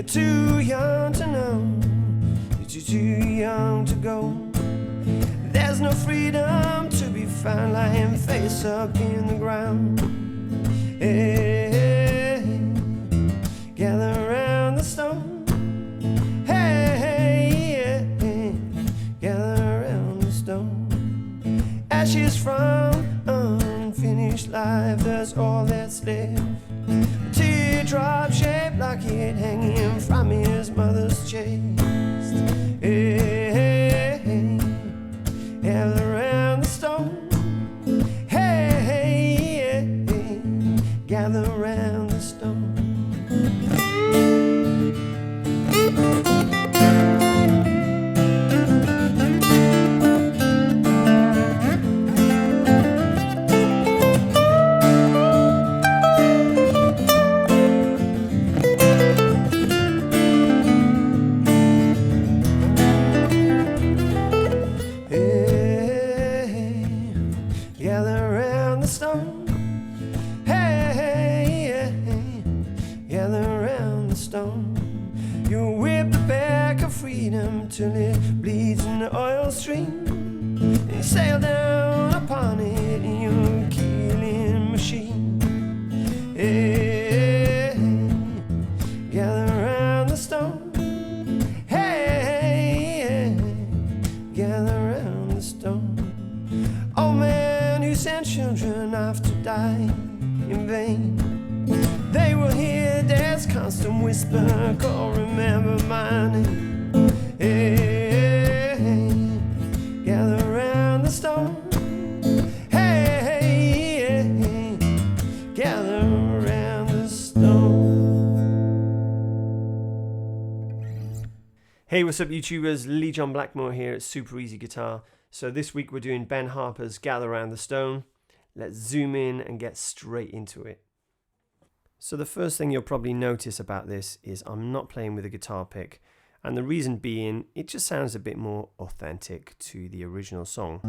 too young to know, you're too young to go. There's no freedom to be found lying face up in the ground. Hey, gather around the stone. Hey, gather around the stone. Ashes from unfinished life, that's all that's left. A teardrop shaped like it hanging from his mother's chest. Hey, gather around the stone. Hey, gather around the stone. You whip the back of freedom till it bleeds in the oil stream. You sail down upon it in your killing machine. Hey, gather around the stone. Hey, gather around the stone. Oh man who sent children off to die in vain. They will hear death's constant whisper, call remember my name. Hey, gather around the stone. Hey, gather around the stone. Hey, what's up YouTubers? Lee John Blackmore here at Super Easy Guitar. So this week we're doing Ben Harper's Gather Around the Stone. Let's zoom in and get straight into it. So the first thing you'll probably notice about this is I'm not playing with a guitar pick, and the reason being it just sounds a bit more authentic to the original song.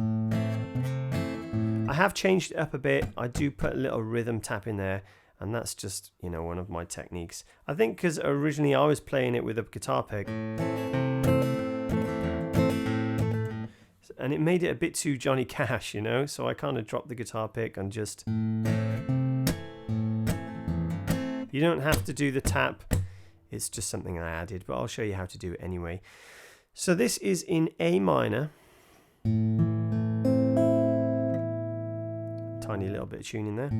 I have changed it up a bit. I do put a little rhythm tap in there, and that's just, you know, one of my techniques. I think because originally I was playing it with a guitar pick and it made it a bit too Johnny Cash, you know, so I kind of dropped the guitar pick and just... You don't have to do the tap, it's just something I added, but I'll show you how to do it anyway. So this is in A minor. Tiny little bit of tuning there.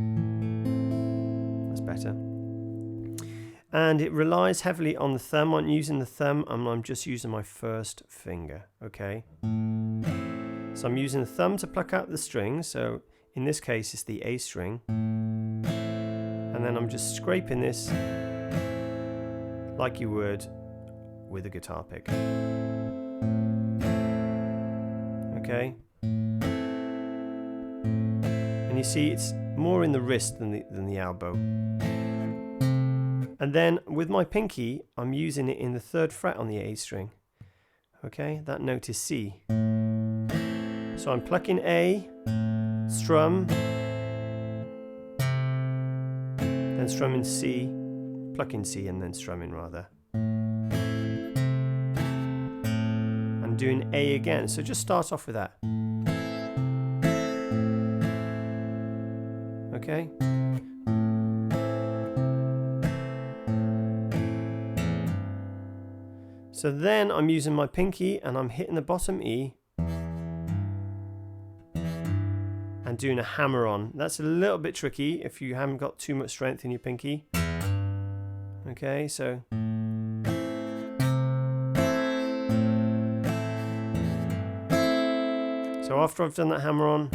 That's better. And it relies heavily on the thumb. I'm using the thumb and I'm just using my first finger, okay? So I'm using the thumb to pluck out the string, so in this case it's the A string. And then I'm just scraping this like you would with a guitar pick. Okay? And you see it's more in the wrist than the elbow. And then with my pinky, I'm using it in the 3rd fret on the A string. Okay? That note is C. So I'm plucking A, strum, then strumming C, plucking C and then strumming rather. And doing A again, so just start off with that. Okay? So then I'm using my pinky and I'm hitting the bottom E and doing a hammer on. That's a little bit tricky if you haven't got too much strength in your pinky. Okay, so after I've done that hammer on,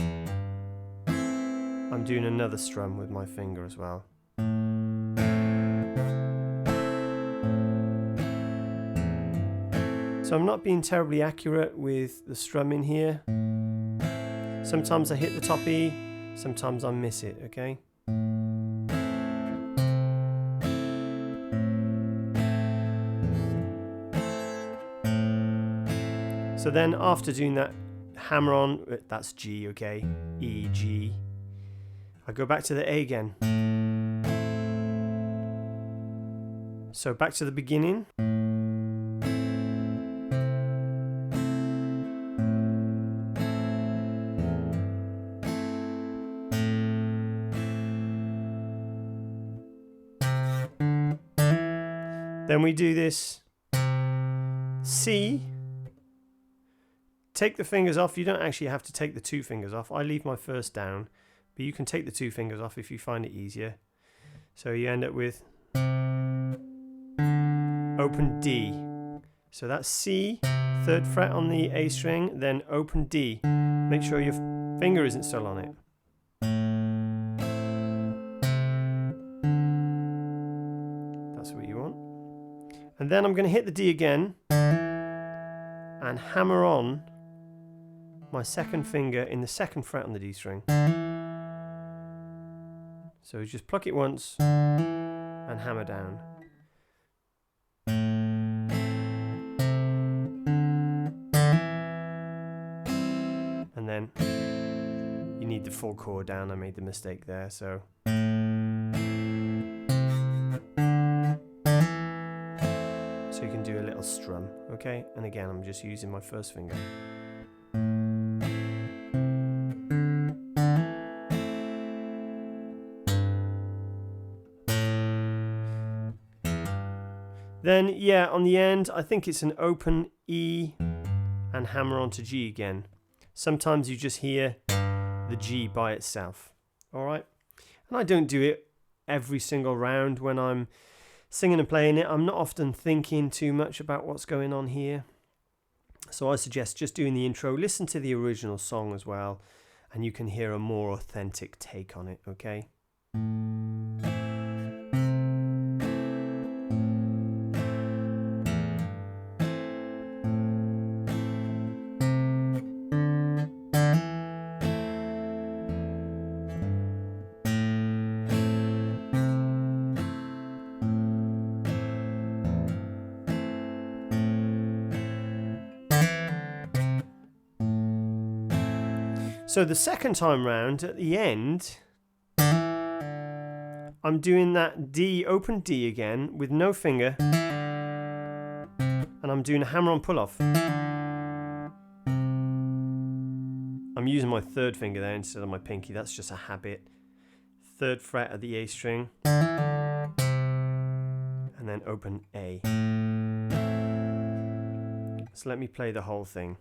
I'm doing another strum with my finger as well. So I'm not being terribly accurate with the strumming here. Sometimes I hit the top E, sometimes I miss it, okay? So then after doing that hammer on, that's G, okay? E, G. I go back to the A again. So back to the beginning. Then we do this C. Take the fingers off. You don't actually have to take the two fingers off. I leave my first down, but you can take the two fingers off if you find it easier. So you end up with open D. So that's C, 3rd fret on the A string, then open D. Make sure your finger isn't still on it. That's what you want. And then I'm going to hit the D again and hammer on my 2nd finger in the 2nd fret on the D string. So just pluck it once and hammer down. And then you need the full chord down. I made the mistake there, so. So you can do a little strum, okay? And again, I'm just using my 1st finger. Then, yeah, on the end, I think it's an open E and hammer onto G again. Sometimes you just hear the G by itself, all right? And I don't do it every single round when I'm singing and playing it. I'm not often thinking too much about what's going on here. So I suggest just doing the intro. Listen to the original song as well, and you can hear a more authentic take on it, okay? So the second time round, at the end, I'm doing that D, open D again, with no finger, and I'm doing a hammer-on pull-off. I'm using my 3rd finger there instead of my pinky, that's just a habit. 3rd fret of the A string, and then open A. So let me play the whole thing.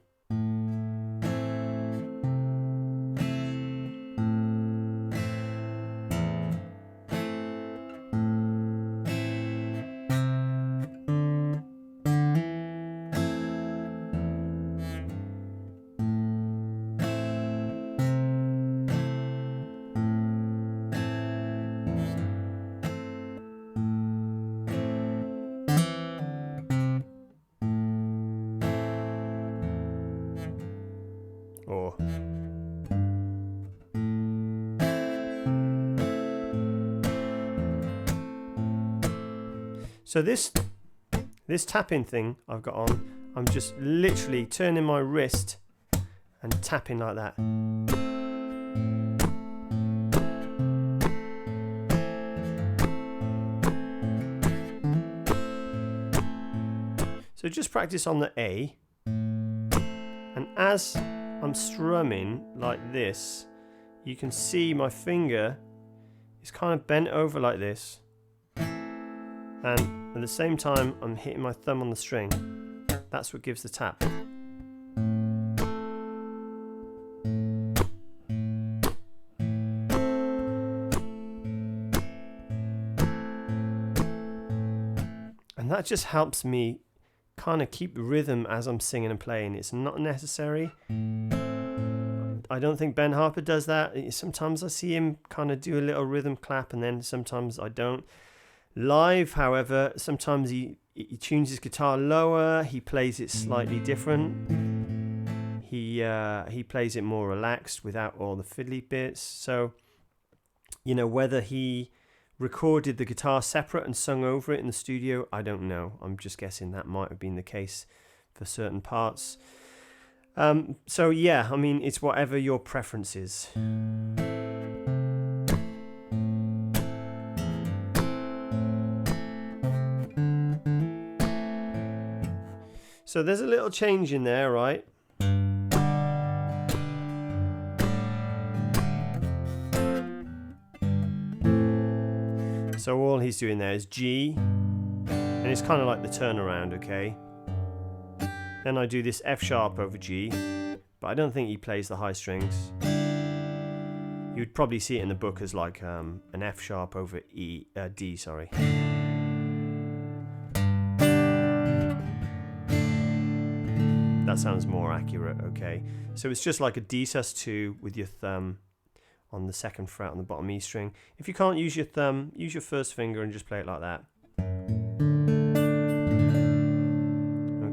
Or so this tapping thing I've got on, I'm just literally turning my wrist and tapping like that. So just practice on the A, and as I'm strumming like this, you can see my finger is kind of bent over like this, and at the same time I'm hitting my thumb on the string. That's what gives the tap. And that just helps me kind of keep rhythm as I'm singing and playing. It's not necessary. I don't think Ben Harper does that. Sometimes I see him kind of do a little rhythm clap, and then sometimes I don't. Live, however, sometimes he tunes his guitar lower, he plays it slightly different. He plays it more relaxed without all the fiddly bits. So, you know, whether he recorded the guitar separate and sung over it in the studio, I don't know. I'm just guessing that might have been the case for certain parts. So yeah, I mean, it's whatever your preference is. So there's a little change in there, right? So all he's doing there is G, and it's kind of like the turnaround, okay? Then I do this F sharp over G, but I don't think he plays the high strings. You'd probably see it in the book as like an F sharp over D, sorry. That sounds more accurate, okay? So it's just like a D sus2 with your thumb on the second fret on the bottom E string. If you can't use your thumb, use your first finger and just play it like that.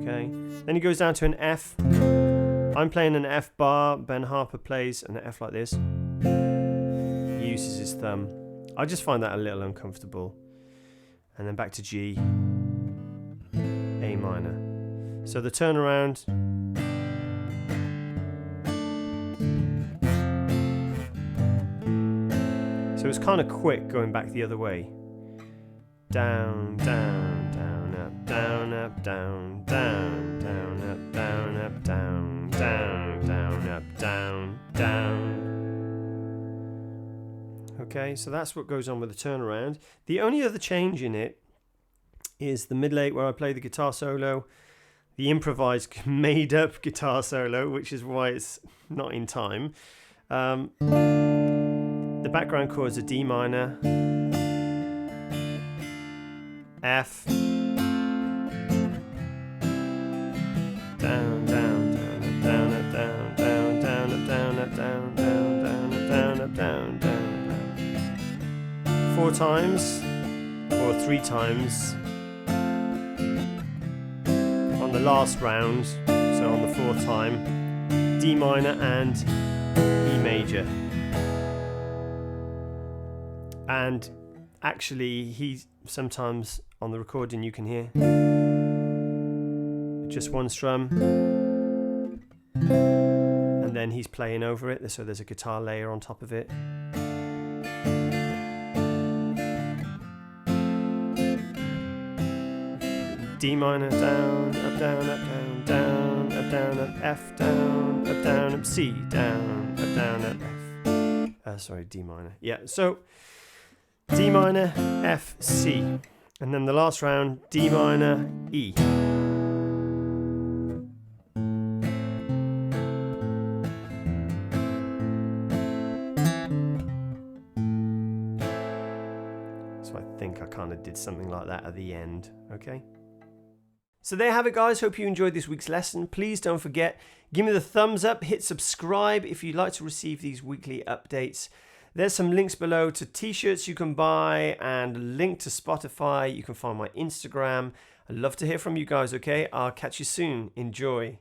Okay, then he goes down to an F. I'm playing an F bar, Ben Harper plays an F like this. He uses his thumb. I just find that a little uncomfortable. And then back to G, A minor. So the turnaround. So it's kind of quick going back the other way. Down, down, down, up, down, up, down, down, down, up, down, up, down, down, down, up, down, down. Okay, so that's what goes on with the turnaround. The only other change in it is the middle eight where I play the guitar solo, the improvised made up guitar solo, which is why it's not in time. The background chords are D minor, F, down, down, down, down, up, down, down, down, up, down, up, down, down, down, up, down, up, down, down, down. 4 times or 3 times on the last round, so on the 4th time, D minor and E major. And actually, he sometimes on the recording you can hear just one strum, and then he's playing over it, so there's a guitar layer on top of it. D minor, down, up, down, up, down, down, up, down, up, F, down, up, down, up, C, down, up, down, up, F. Sorry, D minor. Yeah, so D minor, F, C. And then the last round, D minor, E. So I think I kind of did something like that at the end, okay? So there you have it, guys. Hope you enjoyed this week's lesson. Please don't forget, give me the thumbs up, hit subscribe if you'd like to receive these weekly updates. There's some links below to t-shirts you can buy and a link to Spotify. You can find my Instagram. I'd love to hear from you guys, okay? I'll catch you soon. Enjoy.